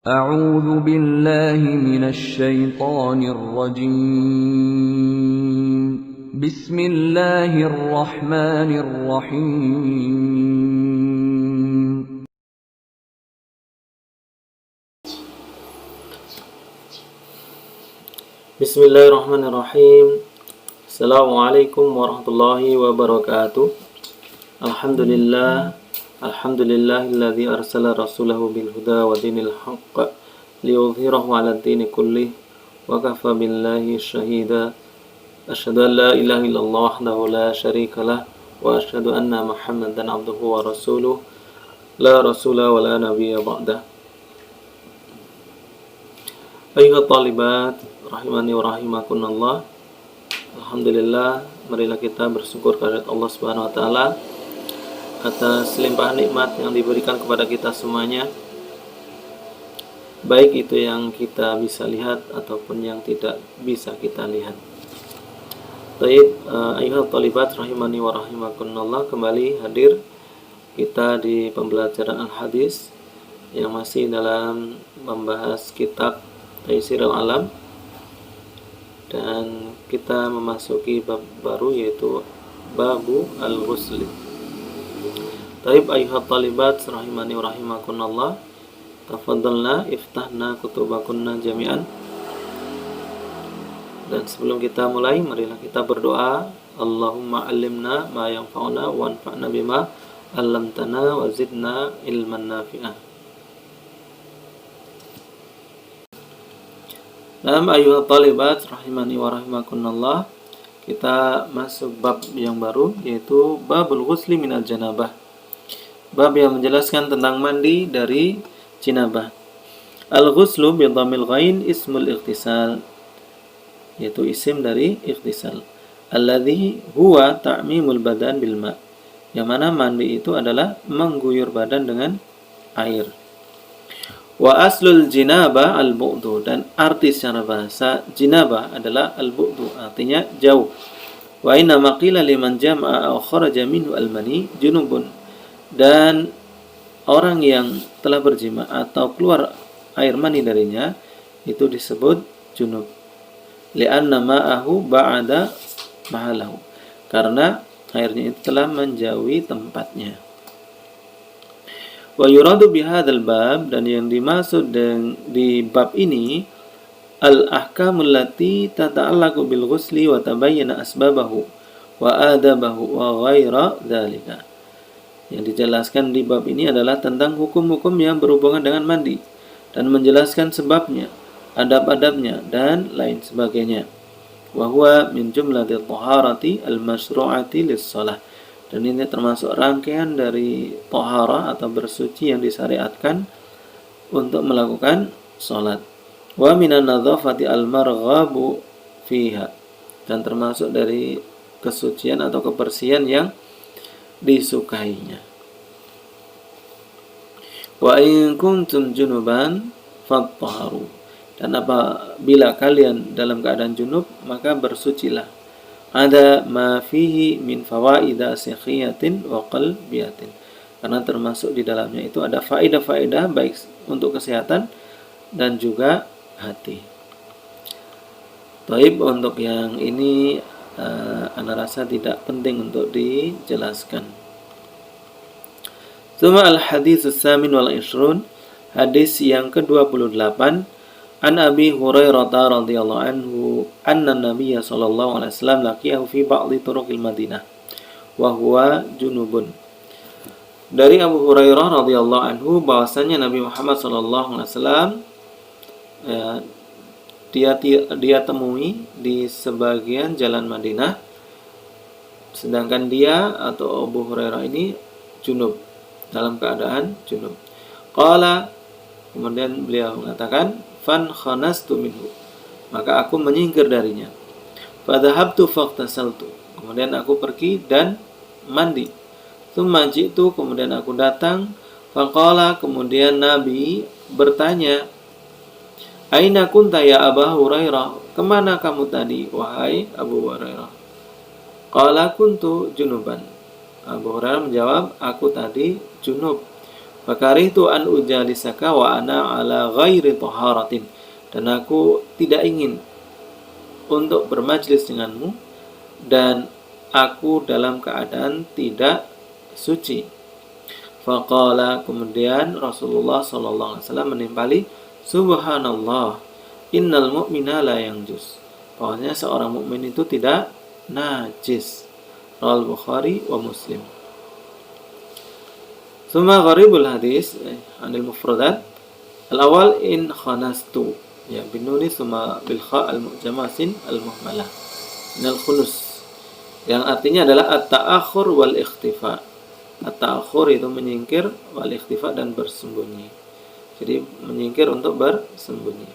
أعوذ بالله من الشيطان الرجيم بسم الله الرحمن الرحيم Bismillahirrahmanirrahim. Assalamualaikum warahmatullahi wabarakatuh. Alhamdulillahilladzi arsala rasulahu bil huda wa dinil haqq liyudhhirahu 'alad dini kullih wa kafa billahi syahida. Asyhadu an la ilaha illallah wahdahu la syarikalah wa asyhadu anna Muhammadan 'abduhu wa rasuluh la rasula wa la nabiyya ba'dah. Ayuhat talibat rahimani wa rahimakunallah. Alhamdulillah, marilah kita bersyukur kehadirat Allah Subhanahu wa taala atas limpahan nikmat yang diberikan kepada kita semuanya, baik itu yang kita bisa lihat ataupun yang tidak bisa kita lihat. Baik, ayuhat talibat rahimani wa rahimakunallah, kembali hadir kita di pembelajaran al-hadis yang masih dalam membahas kitab Taysirul Alam, dan kita memasuki bab baru yaitu babu al-ghusli. Taib ayuhat talibat rahimani wa rahimakunallah, tafadhalna iftahna kutubakunna jami'an. Dan sebelum kita mulai, marilah kita berdoa. Allahumma allimna ma yanfa'una wanfa'na bima 'allamtana wa zidna ilman nafi'ah. Naam ayuhat talibat rahimani wa rahimakunallah, kita masuk bab yang baru yaitu babul ghusli minal janabah. Bab yang menjelaskan tentang mandi dari jinabah. Al-ghuslu bi dhammil ghain ismul ightisal, yaitu isim dari ightisal. Alladhi huwa ta'mimul badan bil ma', yang mana mandi itu adalah mengguyur badan dengan air. Wa aslul jinabah al-bu'du, dan arti secara bahasa jinabah adalah al-bu'du, artinya jauh. Wa inna maqila liman jama'a aw kharaja minhu al-mani junubun, dan orang yang telah berjima atau keluar air mani darinya itu disebut junub. Li'anna ma'ahu ba'ada mahalahu, karena airnya itu telah menjauhi tempatnya. Wa yuradu bihadzal bab, dan yang dimaksud di bab ini al-ahkamul lati tata'allaqu bil ghusli wa tabayyana asbabahu wa adabahu wa ghaira dzalika. Yang dijelaskan di bab ini adalah tentang hukum-hukum yang berhubungan dengan mandi dan menjelaskan sebabnya, adab-adabnya dan lain sebagainya. Wa huwa min jumlatil taharati al-masyru'ati lis-shalah, dan ini termasuk rangkaian dari tahara atau bersuci yang disyariatkan untuk melakukan salat. Wa minan nadzafati al-marghabu fiha, dan termasuk dari kesucian atau kebersihan yang disukainya. Wa in kuntum junuban fattaharu, dan apabila kalian dalam keadaan junub maka bersucilah. Ada ma fihi min fawaida sikhiyatin wa qalbiyatin, karena termasuk di dalamnya itu ada faedah-faedah baik untuk kesehatan dan juga hati. Taib, untuk yang ini ana rasa tidak penting untuk dijelaskan. Tsumma al-hadits as-samin wal 20, hadis yang ke-28, an Abi Hurairah radhiyallahu anhu anna Nabiyya sallallahu alaihi wasallam laqiyahu fi ba'dhi turuqil Madinah wa huwa junubun. Dari Abu Hurairah radhiyallahu anhu bahwasanya Nabi Muhammad sallallahu alaihi wasallam dia temui di sebagian jalan Madinah, sedangkan dia atau Abu Hurairah ini junub, dalam keadaan junub. Qala, kemudian beliau mengatakan, fan khanastu minhu, maka aku menyingkir darinya. Fadhahabtu faqtasaltu, kemudian aku pergi dan mandi. Tsumma ji'tu, kemudian aku datang. Faqala, kemudian Nabi bertanya, aina kunta ya Abu Hurairah, kemana kamu tadi wahai Abu Hurairah? Qala kuntu junuban, Abu Hurairah menjawab, aku tadi junub. Fakaritu an ujalisaka wa ana ala ghairi taharatin. Dan aku tidak ingin untuk bermajlis denganmu dan aku dalam keadaan tidak suci. Faqala, kemudian Rasulullah sallallahu alaihi wasallam menimpali, subhanallah, innal mu'mina la yanjus. Bahwasanya seorang mukmin itu tidak najis. Rawal Bukhari wa Muslim. Summa gharibul hadis anil mufradat. Al-awal in khanastu, ya binuni summa bil kha al-mu'jamasin al-muhmalah. Minal khunus. Yang artinya adalah at-ta'akhur wal ikhtifa. At-ta'akhur itu menyingkir, wal ikhtifa dan bersembunyi. Jadi menyingkir untuk bersembunyi.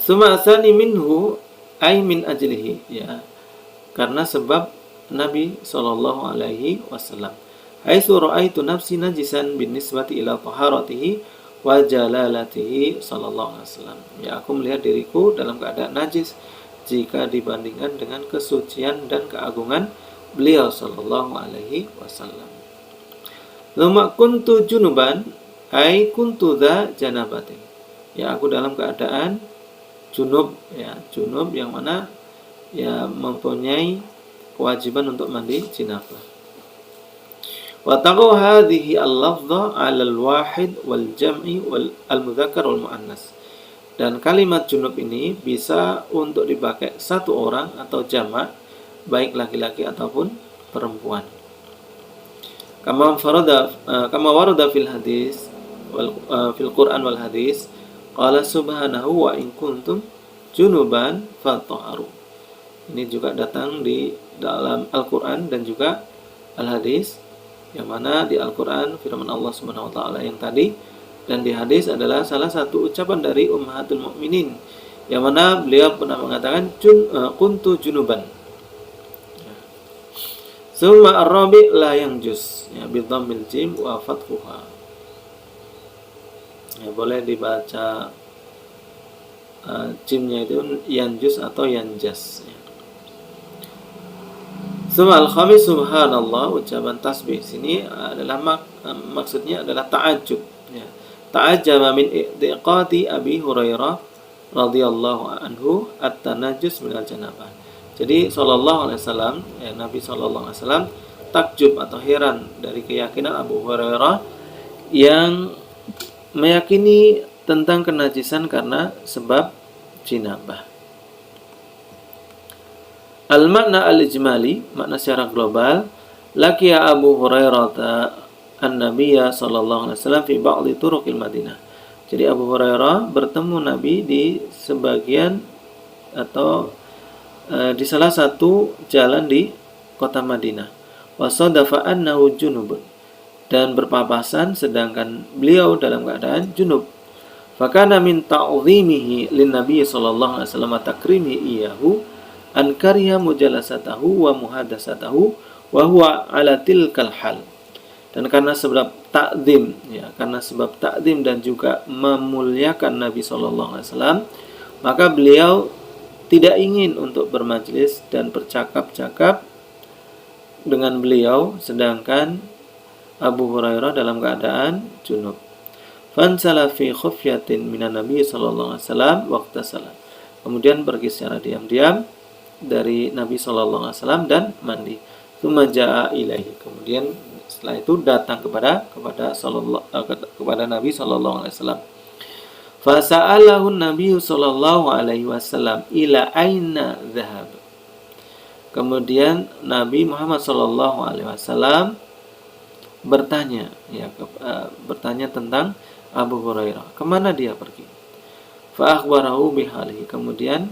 Summa asani minhu ay min ajlihi, ya. Karena sebab Nabi sallallahu alaihi wasallam. Haitsu ra'aitu nafsi najisan bin nisbati ila taharatihi wa jalalatihi sallallahu alaihi wasallam. Ya, aku melihat diriku dalam keadaan najis jika dibandingkan dengan kesucian dan keagungan beliau sallallahu alaihi wasallam. Lama kuntu junuban ai kuntu dza janabatin. Ya, aku dalam keadaan junub, ya, junub yang mana ya mempunyai kewajiban untuk mandi janabah. Wa taqu hadhihi al-lafdha 'ala al-wahid wal jam'i wal al-mudzakkar wal muannas. Dan kalimat junub ini bisa untuk dipakai satu orang atau jamak, baik laki-laki ataupun perempuan. Kama warada fil hadis wal fil Quran wal hadis, qala subhanahu wa in kuntum junuban fatahharu. Ini juga datang di dalam Al-Qur'an dan juga Al-Hadis, yang mana di Al-Qur'an firman Allah Subhanahu wa taala yang tadi, dan di hadis adalah salah satu ucapan dari Ummahatul Mukminin, yang mana beliau pernah mengatakan kuntu junuban. Summa ar-rabi la yanjus, ya bi dhammil jim wa fathuha. Ya, boleh dibaca jimnya itu yanjus atau yanjas, ya. Summa al-khamis subhanallah, ucapan tasbih sini adalah maksudnya adalah ta'ajjub, ya. Ta'ajjaba min i'tiqadi Abi Hurairah radhiyallahu anhu at-tanajjus minal janabah. Jadi sallallahu alaihi wasallam, ya, Nabi sallallahu alaihi wasallam takjub atau heran dari keyakinan Abu Hurairah yang meyakini tentang kenajisan karena sebab jinabah. Al-makna al-ijmali, makna secara global, laqiya Abu Hurairah an-nabiyya sallallahu alaihi wasallam fi ba'dhi turuqil Madinah. Jadi Abu Hurairah bertemu Nabi di sebagian atau di salah satu jalan di kota Madinah. Wa sadafa annahu junubun, dan berpapasan sedangkan beliau dalam keadaan junub. Fakana min ta'zimihi lin nabiy sallallahu alaihi wasallam takrimi iyahu an kariha mujalasatahu wa muhadatsatahu wa huwa ala tilkal hal. Dan karena sebab takzim, ya, karena sebab takzim dan juga memuliakan Nabi sallallahu alaihi wasallam, maka beliau tidak ingin untuk bermajlis dan bercakap-cakap dengan beliau sedangkan Abu Hurairah dalam keadaan junub. Fansala fi khufyatin minan Nabi sallallahu alaihi wasallam waqta salat. Kemudian pergi secara diam-diam dari Nabi sallallahu alaihi wasallam dan mandi. Tsumma jaa ilaihi. Kemudian setelah itu datang kepada Nabi sallallahu alaihi wasallam. Fasa'alahu Nabi sallallahu alaihi wasallam ila aina dhahab. Kemudian Nabi Muhammad sallallahu alaihi wasallam bertanya, ya, bertanya tentang Abu Hurairah, kemana dia pergi? Fa akhbarahu bihalihi. Kemudian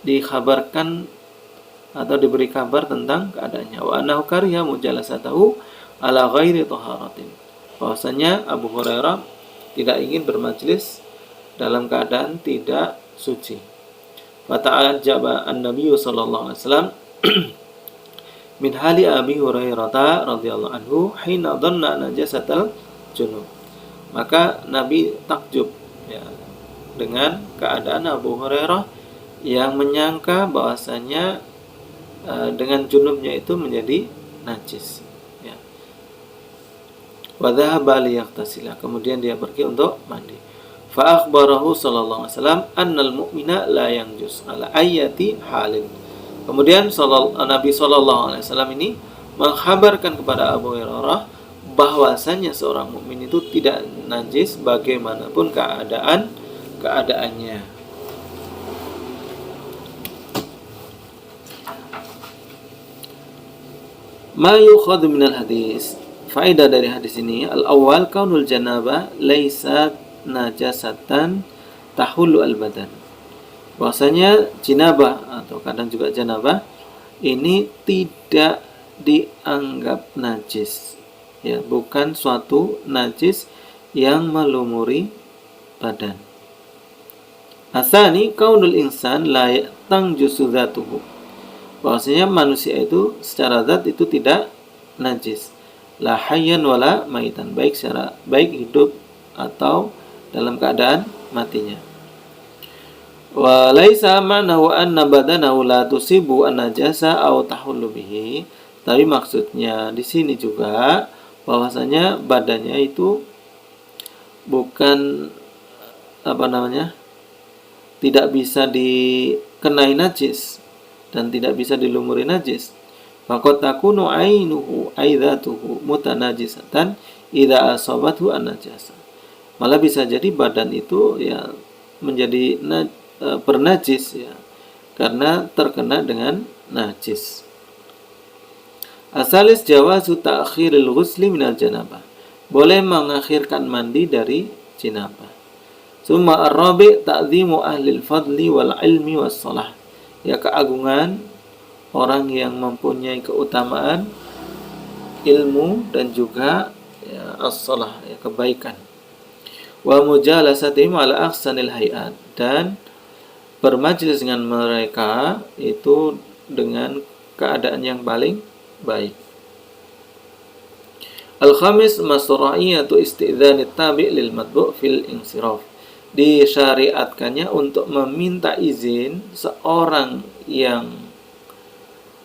dikhabarkan atau diberi kabar tentang keadaannya. Wa annahu kariha mujalasatahu ala ghairi taharatin. Bahwasanya Abu Hurairah tidak ingin bermajlis dalam keadaan tidak suci. Fa ta'ajjaba an-nabiy sallallahu alaihi wasallam min hali Abi Hurairah radhiyallahu anhu hina dhanna najasatal junub. Maka Nabi takjub, ya, dengan keadaan Abu Hurairah yang menyangka bahwasanya dengan junubnya itu menjadi najis, ya. wa dhahaba liyagtasila. Kemudian dia pergi untuk mandi. Fa akhbarahu sallallahu alaihi wasallam annal mu'mina la yanjus ala ayati halin. Kemudian Nabi sallallahu alaihi wasallam ini menghabarkan kepada Abu Hurairah bahwasanya seorang mukmin itu tidak najis bagaimanapun keadaannya. Ma yukhadhu minal hadis. Faedah dari hadis ini, al-awwal kaunul janabah laisat najasatan tahullu al-badan. Bahwasanya jinabah atau kadang juga janabah ini tidak dianggap najis. Ya, bukan suatu najis yang melumuri badan. Asani kaunul insan la tanjusu dzatuhu. Bahwasanya manusia itu secara zat itu tidak najis. La hayyan wala maitan, baik hidup atau dalam keadaan matinya. Wa laisa ma'nahu anna badanahu la tusibu an-najasa aw tahullu bihi. Tapi maksudnya di sini juga bahwasanya badannya itu bukan tidak bisa dikenai najis dan tidak bisa dilumuri najis. Faqad takunu ainuhu aidatuhu mutanajisatan idza asabathu an-najasa. Malah bisa jadi badan itu ya menjadi bernajis ya karena terkena dengan najis. Asalis jawazu ta'khiril ghusli minal janabah. Boleh mengakhirkan mandi dari janabah. Summa ar-rabi' ta'zimu ahlil fadli wal ilmi was shalah. Ya, keagungan orang yang mempunyai keutamaan ilmu dan juga ya, as-shalah, ya, kebaikan. Wa mujalasatihim ala ahsanil hayat, dan bermajlis dengan mereka itu dengan keadaan yang paling baik. Al-khamis masru'iyatu isti'dzanit tabi' lil matbu' fil insiraf. Disyariatkannya untuk meminta izin seorang yang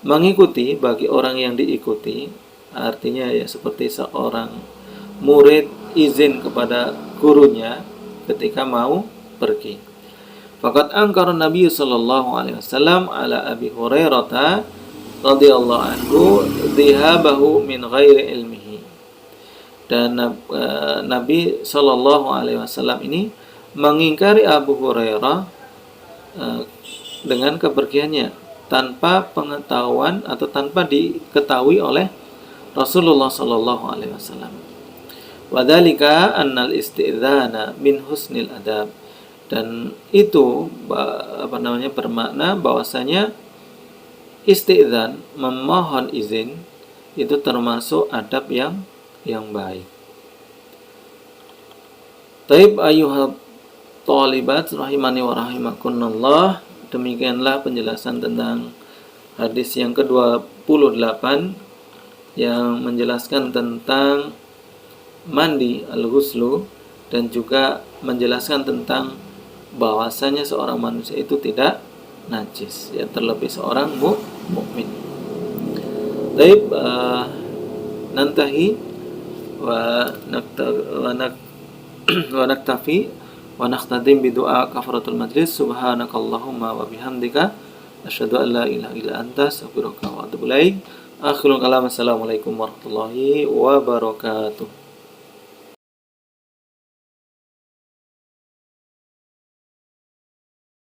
mengikuti bagi orang yang diikuti. Artinya ya seperti seorang murid izin kepada gurunya ketika mau pergi. Faqad angkara Nabi sallallahu alaihi wasallam ala Abi Hurairah radhiyallahu anhu dhihabahu min ghairi ilmihi. Dan Nabi sallallahu alaihi wasallam ini mengingkari Abu Hurairah dengan kepergiannya tanpa pengetahuan atau tanpa diketahui oleh Rasulullah sallallahu alaihi wasallam. Wadzalika annal isti'dzana min husnil adab. Dan itu bermakna bahwasanya isti'dzan, memohon izin, itu termasuk adab yang baik. Taib ayuhal thalibat rahimani wa rahimakunallah. Demikianlah penjelasan tentang hadis yang ke-28 yang menjelaskan tentang mandi al-ghuslu dan juga menjelaskan tentang bahwasanya seorang manusia itu tidak najis, ya, terlebih seorang mukmin. Taib nantahi wa naktafi wa naqtadim bi du'a kafaratul majlis. Subhanakallahumma wa bihamdika asyhadu an la ilaha illa anta astaghfiruka wa atubu ilaik. Akhirul kalam, assalamualaikum warahmatullahi wabarakatuh.